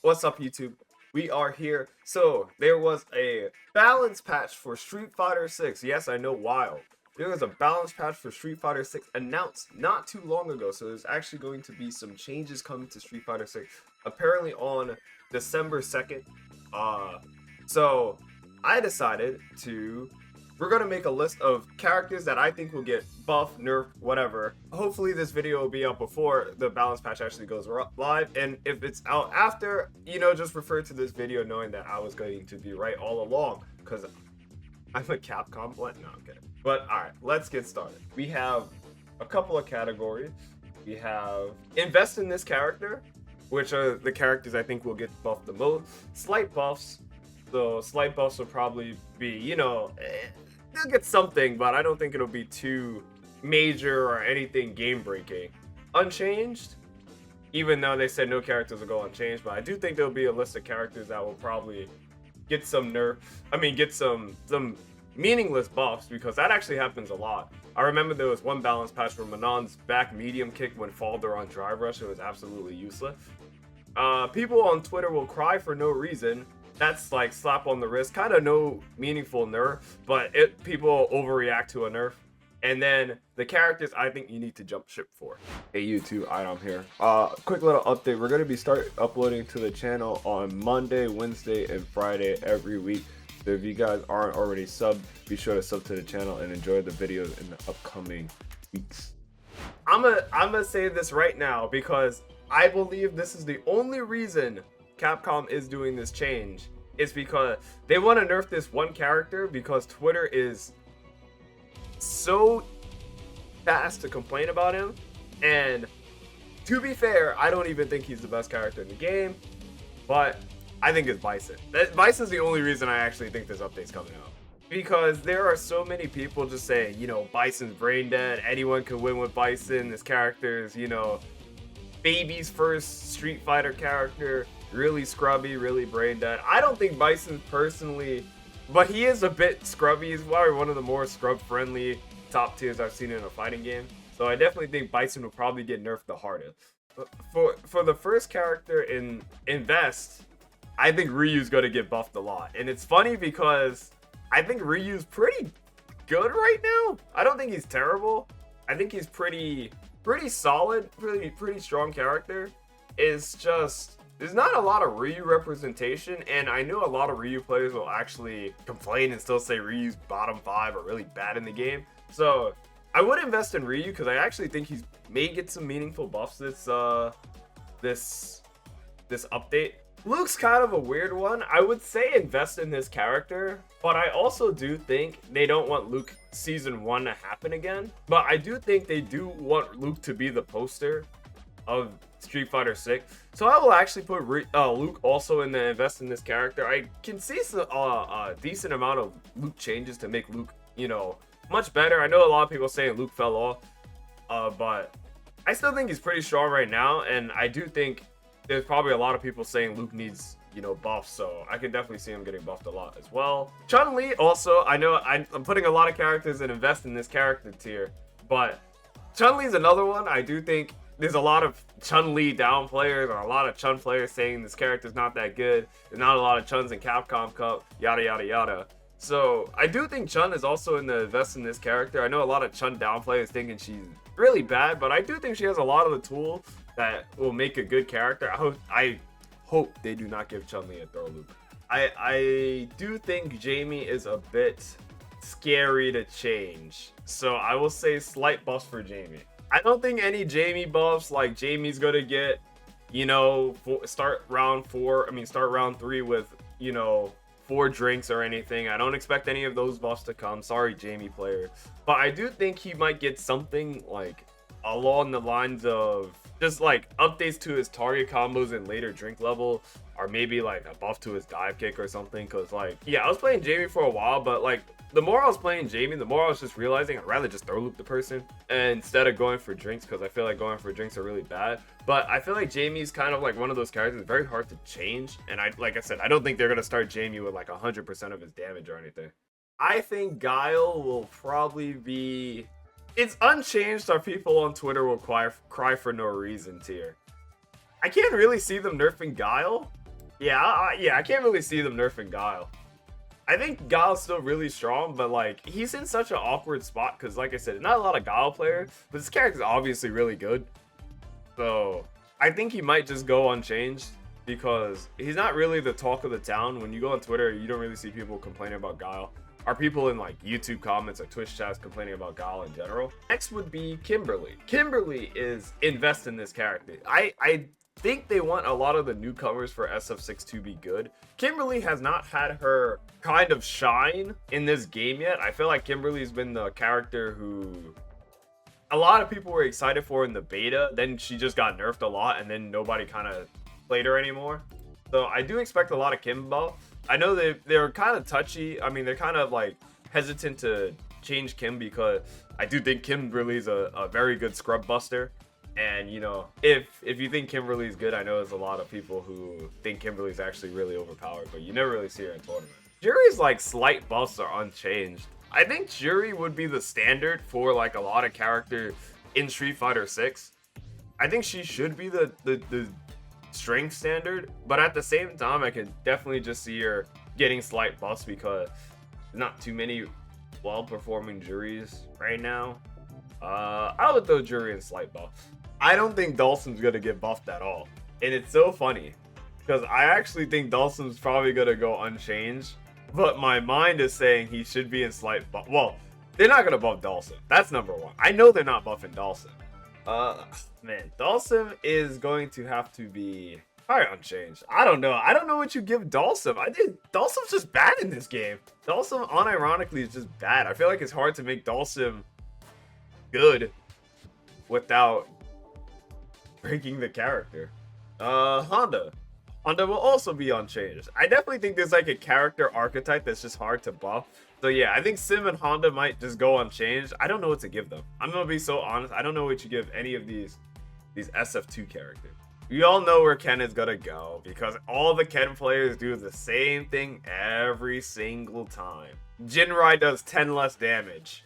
What's up, YouTube? We are here. So there was a balance patch for Street Fighter 6. Yes, I know, wild. There was a balance patch for Street Fighter 6 announced not too long ago. So there's actually going to be some changes coming to Street Fighter 6 apparently on December 2nd. So I decided we're going to make a list of characters that I think will get buff, nerf, whatever. Hopefully this video will be out before the balance patch actually goes live. And if it's out after, just refer to this video knowing that I was going to be right all along. Because I'm a Capcom blend. No, I'm kidding. But alright, let's get started. We have a couple of categories. We have invest in this character, which are the characters I think will get buffed the most. Slight buffs. So slight buffs will probably be, they'll get something, but I don't think it'll be too major or anything game-breaking. Unchanged, even though they said no characters will go unchanged, but I do think there'll be a list of characters that will probably get some get some meaningless buffs, because that actually happens a lot. I remember there was one balance patch where Manon's back medium kick when Falder on drive rush, it was absolutely useless. People on Twitter will cry for no reason. That's like slap on the wrist, kind of no meaningful nerf, but people overreact to a nerf. And then the characters I think you need to jump ship for. Hey YouTube, iDom here. Quick little update. We're gonna be uploading to the channel on Monday, Wednesday, and Friday every week. So if you guys aren't already subbed, be sure to sub to the channel and enjoy the videos in the upcoming weeks. I'm gonna say this right now because I believe this is the only reason Capcom is doing this change. Is because they want to nerf this one character because Twitter is so fast to complain about him. And to be fair, I don't even think he's the best character in the game, but I think it's Bison. Bison's the only reason I actually think this update's coming out. Because there are so many people just saying, Bison's brain dead, anyone can win with Bison, this character is, baby's first Street Fighter character, really scrubby, really brain dead. I don't think Bison personally, but he is a bit scrubby. He's probably one of the more scrub-friendly top tiers I've seen in a fighting game. So I definitely think Bison will probably get nerfed the hardest. For the first character in Invest, I think Ryu's going to get buffed a lot. And it's funny because I think Ryu's pretty good right now. I don't think he's terrible. I think he's pretty solid, pretty strong character. It's just there's not a lot of Ryu representation, and I know a lot of Ryu players will actually complain and still say Ryu's bottom 5 or really bad in the game. So I would invest in Ryu because I actually think he may get some meaningful buffs this update. Luke's kind of a weird one. I would say invest in this character, but I also do think they don't want Luke Season 1 to happen again. But I do think they do want Luke to be the poster of Street Fighter 6. So I will actually put Luke also in the invest in this character. I can see a decent amount of Luke changes to make Luke, much better. I know a lot of people saying Luke fell off, but I still think he's pretty strong right now, and I do think there's probably a lot of people saying Luke needs, buffs, so I can definitely see him getting buffed a lot as well. Chun-Li also, I know I'm putting a lot of characters and invest in this character tier, but Chun-Li's another one. I do think there's a lot of Chun-Li down players or a lot of Chun players saying this character's not that good. There's not a lot of Chuns in Capcom Cup, yada yada yada. So I do think Chun is also in the invest in this character. I know a lot of Chun down players thinking she's really bad, but I do think she has a lot of the tools that will make a good character. I hope they do not give Chun-Li a throw loop. I do think Jamie is a bit scary to change, so I will say slight buffs for Jamie. I don't think any Jamie buffs, like Jamie's gonna get, start round 3 with, 4 drinks or anything. I don't expect any of those buffs to come. Sorry, Jamie player. But I do think he might get something like along the lines of just like updates to his target combos and later drink level, or maybe like a buff to his dive kick or something. Cause like, yeah, I was playing Jamie for a while, but like the more I was playing Jamie, the more I was just realizing I'd rather just throw loop the person instead of going for drinks, because I feel like going for drinks are really bad. But I feel like Jamie's kind of like one of those characters very hard to change, and like I said, I don't think they're gonna start Jamie with like 100% of his damage or anything. I think Guile will probably be, it's unchanged, our people on Twitter will cry for no reason tier. I can't really see them nerfing Guile. Yeah, yeah, I can't really see them nerfing Guile. I think Guile's still really strong, but like he's in such an awkward spot because, like I said, not a lot of Guile players, but this character's obviously really good. So I think he might just go unchanged because he's not really the talk of the town. When you go on Twitter, you don't really see people complaining about Guile. Are people in like YouTube comments or Twitch chats complaining about Guile in general? Next would be Kimberly. Kimberly is invest in this character. I think they want a lot of the newcomers for SF6 to be good. Kimberly has not had her kind of shine in this game yet. I feel like Kimberly's been the character who a lot of people were excited for in the beta. Then she just got nerfed a lot and then nobody kind of played her anymore. So I do expect a lot of Kimbo. I know they're kind of touchy. I mean, they're kind of like hesitant to change Kim because I do think Kimberly's a very good scrub buster. And you know, if you think Kimberly's good, I know there's a lot of people who think Kimberly's actually really overpowered, but you never really see her in tournament. Jury's like slight buffs are unchanged. I think Jury would be the standard for like a lot of character in Street Fighter 6. I think she should be the strength standard, but at the same time, I can definitely just see her getting slight buffs because not too many well-performing Juries right now. I would throw Jury in slight buffs. I don't think Dhalsim's gonna get buffed at all, and it's so funny because I actually think Dhalsim's probably gonna go unchanged, but my mind is saying he should be in slight buff. Well, they're not gonna buff Dhalsim. That's number one. I know they're not buffing Dhalsim. Man, Dhalsim is going to have to be probably unchanged. I don't know. I don't know what you give Dhalsim. I think Dhalsim's just bad in this game. Dhalsim, unironically, is just bad. I feel like it's hard to make Dhalsim good without breaking the character. Honda will also be unchanged. I definitely think there's like a character archetype that's just hard to buff. So yeah, I think Sim and Honda might just go unchanged. I don't know what to give them. I'm gonna be so honest. I don't know what you give any of these SF2 characters. We all know where Ken is gonna go because all the Ken players do the same thing every single time. Jinrai does 10 less damage.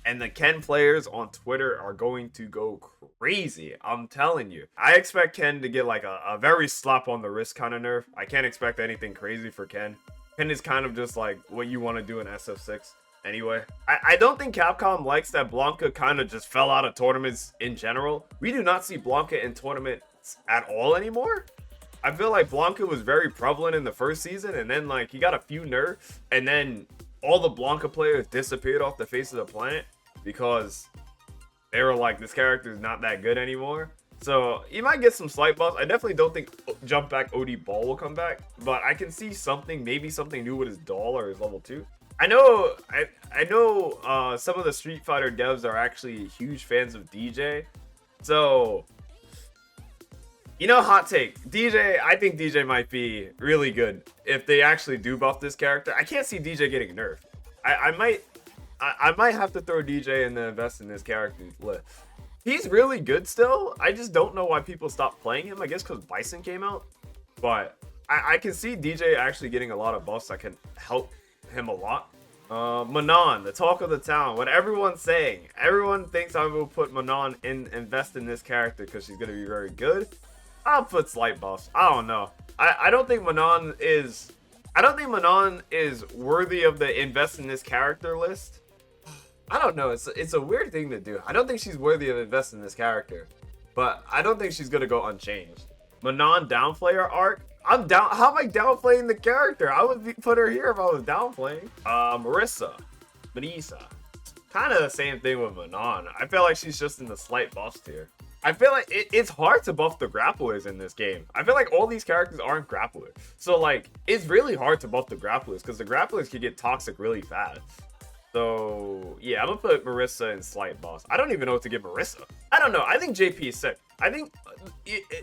And the Ken players on Twitter are going to go crazy. I'm telling you. I expect Ken to get like a very slap on the wrist kind of nerf. I can't expect anything crazy for Ken. Ken is kind of just like what you want to do in SF6 anyway. I don't think Capcom likes that Blanka kind of just fell out of tournaments in general. We do not see Blanka in tournaments at all anymore. I feel like Blanka was very prevalent in the first season and then like he got a few nerfs and then all the Blanka players disappeared off the face of the planet because they were like, this character is not that good anymore. So you might get some slight buffs. I definitely don't think Jump Back OD Ball will come back, but I can see something, maybe something new with his doll or his level 2. I know some of the Street Fighter devs are actually huge fans of DJ. So, you know, hot take. DJ, I think DJ might be really good if they actually do buff this character. I can't see DJ getting nerfed. I might have to throw DJ and then invest in this character's list. He's really good still. I just don't know why people stopped playing him. I guess because Bison came out. But I can see DJ actually getting a lot of buffs that can help him a lot. Manon, the talk of the town. What everyone's saying. Everyone thinks I will put Manon invest in this character because she's going to be very good. I'll put slight buffs. I don't know. I don't think Manon is... I don't think Manon is worthy of the invest in this character list. I don't know. It's a weird thing to do. I don't think she's worthy of investing in this character, but I don't think she's gonna go unchanged. Manon downplayer arc. I'm down. How am I downplaying the character? I would put her here if I was downplaying. Marissa, kind of the same thing with Manon. I feel like she's just in the slight buffs tier. I feel like it's hard to buff the grapplers in this game. I feel like all these characters aren't grapplers, so like it's really hard to buff the grapplers because the grapplers can get toxic really fast. So, yeah, I'm gonna put Marissa in slight boss. I don't even know what to give Marissa. I don't know. I think JP is sick. I think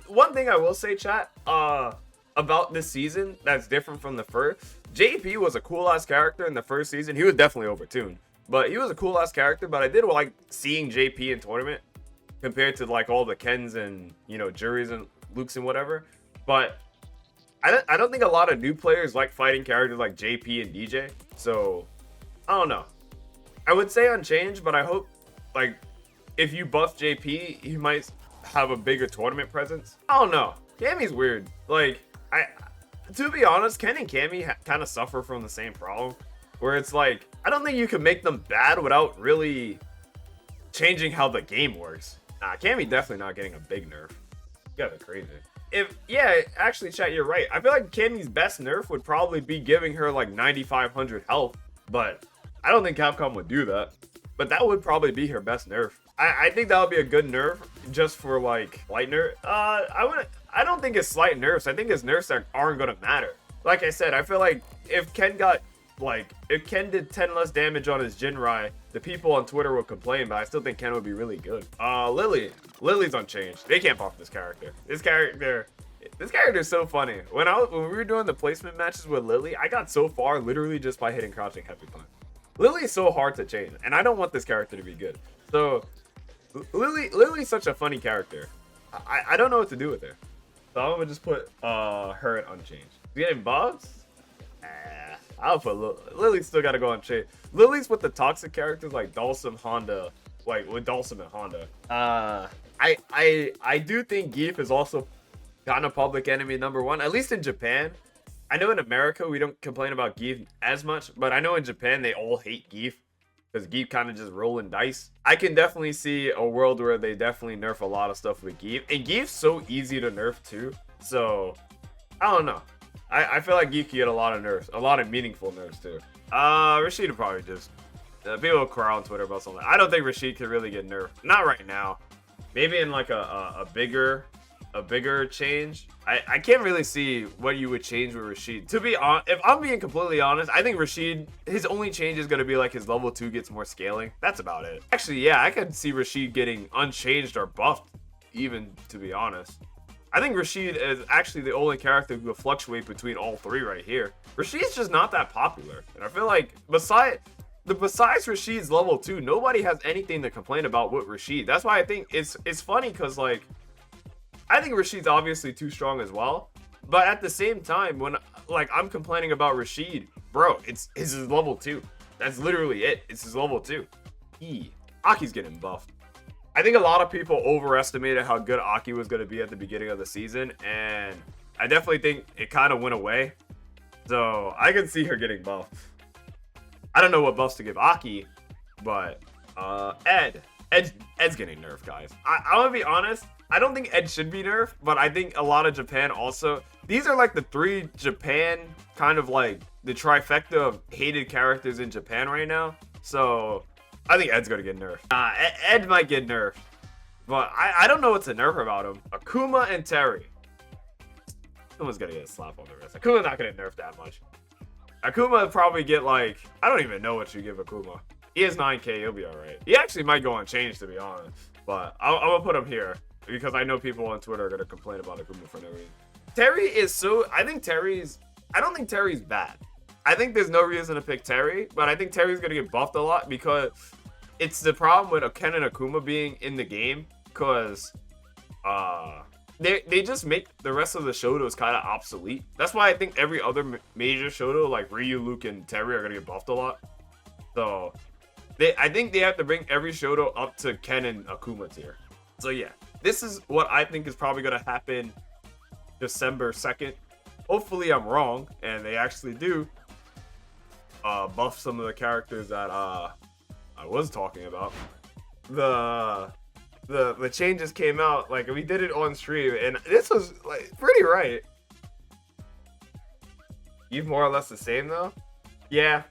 one thing I will say, chat, about this season that's different from the first. JP was a cool-ass character in the first season. He was definitely overtuned, but he was a cool-ass character. But I did like seeing JP in tournament compared to like all the Kens and, you know, Juries and Lukes and whatever. But I don't think a lot of new players like fighting characters like JP and DJ. So, I don't know. I would say unchanged, but I hope, like, if you buff JP, he might have a bigger tournament presence. I don't know. Cammy's weird. Like, to be honest, Ken and Cammy kind of suffer from the same problem, where it's like, I don't think you can make them bad without really changing how the game works. Nah, Cammy definitely not getting a big nerf. You gotta be crazy. Yeah, actually, chat, you're right. I feel like Cammy's best nerf would probably be giving her like 9,500 health, but I don't think Capcom would do that. But that would probably be her best nerf. I think that would be a good nerf just for like light nerf. I don't think it's slight nerfs. I think it's nerfs that aren't gonna matter. Like I said, I feel like if Ken did 10 less damage on his Jinrai, the people on Twitter would complain, but I still think Ken would be really good. Lily's unchanged. They can't buff this character. This character is so funny. When we were doing the placement matches with Lily, I got so far literally just by hitting crouching heavy climb. Lily is so hard to change, and I don't want this character to be good. So Lily's such a funny character. I don't know what to do with her. So I'm gonna just put her at unchanged. Getting buffs? I'll put Lily's still gotta go unchanged. Lily's with the toxic characters like Dhalsim, Honda, like with Dhalsim and Honda. I do think Geef is also kind of public enemy #1, at least in Japan. I know in America we don't complain about Geef as much, but I know in Japan they all hate Geef because Geef kind of just rolling dice. I can definitely see a world where they definitely nerf a lot of stuff with Geef, and Geef's so easy to nerf too. So I don't know. I feel like Geef can get a lot of nerfs, a lot of meaningful nerfs too. Rashid will probably just people will cry on Twitter about something. I don't think Rashid can really get nerfed. Not right now. Maybe in like a bigger change. I can't really see what you would change with Rashid. To be honest, if I'm being completely honest, I think Rashid, his only change is going to be like his level 2 gets more scaling. That's about it. Actually, yeah, I could see Rashid getting unchanged or buffed, even, to be honest. I think Rashid is actually the only character who will fluctuate between all three right here. Rashid's just not that popular. And I feel like besides Rashid's level 2, nobody has anything to complain about with Rashid. That's why I think it's funny because like I think Rashid's obviously too strong as well. But at the same time, when like I'm complaining about Rashid, bro, it's his level 2. That's literally it. It's his level 2. Aki's getting buffed. I think a lot of people overestimated how good Aki was going to be at the beginning of the season, and I definitely think it kind of went away. So I can see her getting buffed. I don't know what buffs to give Aki, but Ed's getting nerfed, guys. I'm gonna be honest. I don't think Ed should be nerfed, but I think a lot of Japan also. These are like the 3 Japan kind of like the trifecta of hated characters in Japan right now. So I think Ed's gonna get nerfed. Ed might get nerfed, but I don't know what to nerf about him. Akuma and Terry. Akuma's gonna get a slap on the wrist. Akuma's not gonna nerf that much. Akuma would probably get like, I don't even know what you give Akuma. He has 9k, he'll be alright. He actually might go unchanged, to be honest. But I'm gonna put him here because I know people on Twitter are gonna complain about Akuma for no reason. Terry is so, I don't think Terry's bad. I think there's no reason to pick Terry, but I think Terry's gonna get buffed a lot because it's the problem with Ken and Akuma being in the game, because they just make the rest of the Shotos kind of obsolete. That's why I think every other major Shoto like Ryu, Luke, and Terry are gonna get buffed a lot. So I think they have to bring every Shoto up to Ken and Akuma tier. So yeah, this is what I think is probably gonna happen December 2nd. Hopefully I'm wrong and they actually do buff some of the characters that I was talking about. The changes came out, like we did it on stream, and this was like pretty right. You've more or less the same though. Yeah,